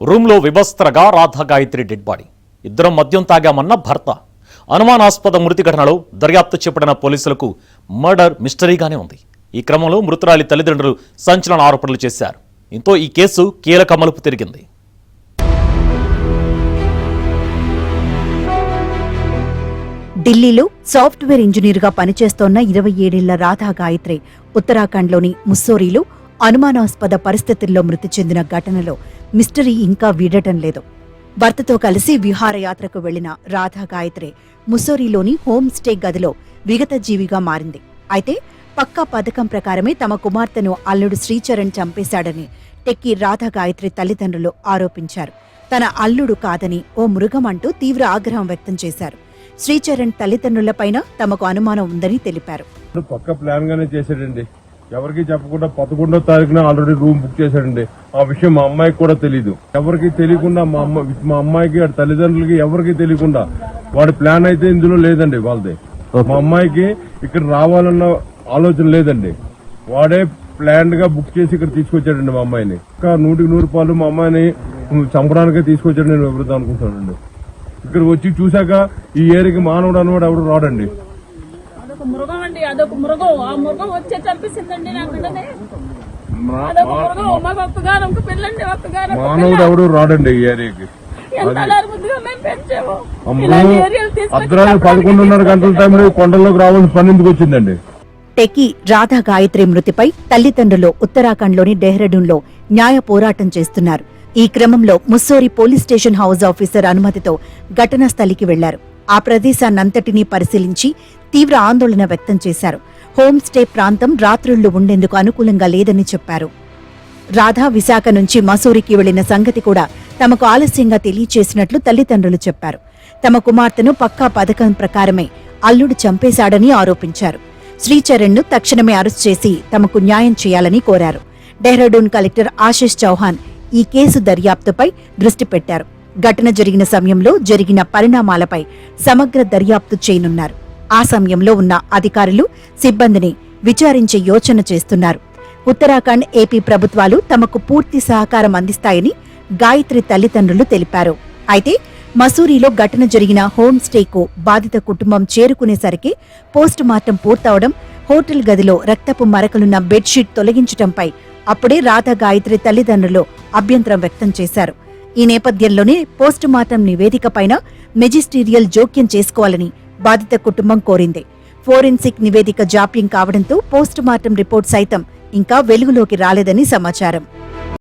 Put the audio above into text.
రూమ్లో విభస్త్రగా Radha Gayatri dead body. ఇద్దరం మద్యం తాగామన్న భర్త. అనుమానాస్పద మృతి ఘటనలో దర్యాప్తు చేపట్టిన పోలీసులకు మర్డర్ మిస్టరీగానే ఉంది. ఈ క్రమంలో మృతురాలి తల్లిదండ్రులు సంచలన ఆరోపణలు చేశారు. దీంతో ఈ కేసు కీలక మలుపు తిరిగింది. ఢిల్లీలో సాఫ్ట్వేర్ ఇంజనీర్గా పనిచేస్తోన్న 27 ఏళ్ల రాధా గాయత్రి ఉత్తరాఖండ్లోని ముస్సోరీలో అనుమానాస్పద పరిస్థితుల్లో మృతి చెందిన ఘటనలో మిస్టరీ ఇంకా వీడటం లేదు. భర్తతో కలిసి విహారయాత్రకు వెళ్లిన రాధా గాయత్రి ముస్సోరీలోని హోమ్ స్టే గదిలో విగతజీవిగా మారింది. అయితే పక్కా పథకం ప్రకారమే తమ కుమార్తెను అల్లుడు శ్రీచరణ్ చంపేశాడని టెక్కీ రాధా గాయత్రి తల్లిదండ్రులు ఆరోపించారు. తన అల్లుడు కాదని ఓ మృగం అంటూ తీవ్ర ఆగ్రహం వ్యక్తం చేశారు. శ్రీచరణ్ తల్లిదండ్రులపైన తమకు అనుమానం ఉందని తెలిపారు. పక్క ప్లాన్ గానే చేశాడండి. ఎవరికి చెప్పకుండా 11వ తారీఖున ఆల్రెడీ రూమ్ బుక్ చేశాడండి. ఆ విషయం మా అమ్మాయికి కూడా తెలీదు. ఎవరికి తెలియకుండా మా అమ్మాయికి తల్లిదండ్రులకి ఎవరికి తెలియకుండా వాడి ప్లాన్ అయితే ఇందులో లేదండి. వాళ్ళది మా అమ్మాయికి ఇక్కడ రావాలన్న ఆలోచన లేదండి. వాడే ప్లాన్ గా బుక్ చేసి ఇక్కడ తీసుకొచ్చాడండి మా అమ్మాయిని. ఇంకా 100% మా అమ్మాయిని చంపడానికే తీసుకొచ్చాడు నేను ఎవరితో అనుకుంటానండి. ఇక్కడ వచ్చి చూశాక ఈ ఏరియాకి మానవుడు అన్నవాడు ఎవరు రాడండి. మృగం అండి, అదొక మృగం. ఆ మృగం వచ్చే చంపేసిందండి నా బిడ్డని. మానవుడు ఎవరు రాడండి ఈ ఏరియాకి. అర్ధరాత్రి 11:30 గంటల టైంలో కొండల్లోకి రావాల్సిన పని ఎందుకు వచ్చిందండి? టెక్కీ రాధా గాయత్రి మృతిపై తల్లిదండ్రులు ఉత్తరాఖండ్లోని డెహ్రాడూన్లో న్యాయ పోరాటం చేస్తున్నారు. ఈ క్రమంలో Mussoorie police station house officer అనుమతితో ఘటనా స్థలికి వెళ్లారు. ఆ ప్రదేశాన్నంతటినీ పరిశీలించి తీవ్ర ఆందోళన వ్యక్తం చేశారు. హోమ్ స్టే ప్రాంతం రాత్రుళ్లు ఉండేందుకు అనుకూలంగా లేదని చెప్పారు. రాధా విశాఖ నుంచి మసూరికి వెళ్లిన సంగతి కూడా తమకు ఆలస్యంగా తెలియచేసినట్లు తల్లిదండ్రులు చెప్పారు. తమ కుమార్తెను పక్కా పథకం ప్రకారమే అల్లుడు చంపేశాడని ఆరోపించారు. శ్రీచరణ్ను తక్షణమే అరెస్ట్ చేసి తమకు న్యాయం చేయాలని కోరారు. డెహ్రాడూన్ కలెక్టర్ ఆశిష్ చౌహాన్ ఈ కేసు దర్యాప్తుపై దృష్టి పెట్టారు. ఘటన జరిగిన సమయంలో జరిగిన పరిణామాలపై సమగ్ర దర్యాప్తు చేయనున్నారు. ఆ సమయంలో ఉన్న అధికారులు, సిబ్బందిని విచారించే యోచన చేస్తున్నారు. ఉత్తరాఖండ్, ఏపీ ప్రభుత్వాలు తమకు పూర్తి సహకారం అందిస్తాయని గాయత్రి తల్లిదండ్రులు తెలిపారు. అయితే మసూరీలో ఘటన జరిగిన హోమ్ స్టేకు బాధిత కుటుంబం చేరుకునేసరికి పోస్ట్ మార్టం పూర్తవడం, హోటల్ గదిలో రక్తపు మరకలున్న బెడ్షీట్ తొలగించడంపై అప్పుడే రాధా గాయత్రి తల్లిదండ్రులు అభ్యంతరం వ్యక్తం చేశారు. ఈ నేపథ్యంలోనే పోస్టుమార్టం నివేదికపైన మెజిస్టీరియల్ జోక్యం చేసుకోవాలని బాధిత కుటుంబం కోరింది. ఫోరెన్సిక్ నివేదిక జాప్యం కావడంతో పోస్టుమార్టం రిపోర్ట్ సైతం ఇంకా వెలుగులోకి రాలేదని సమాచారం.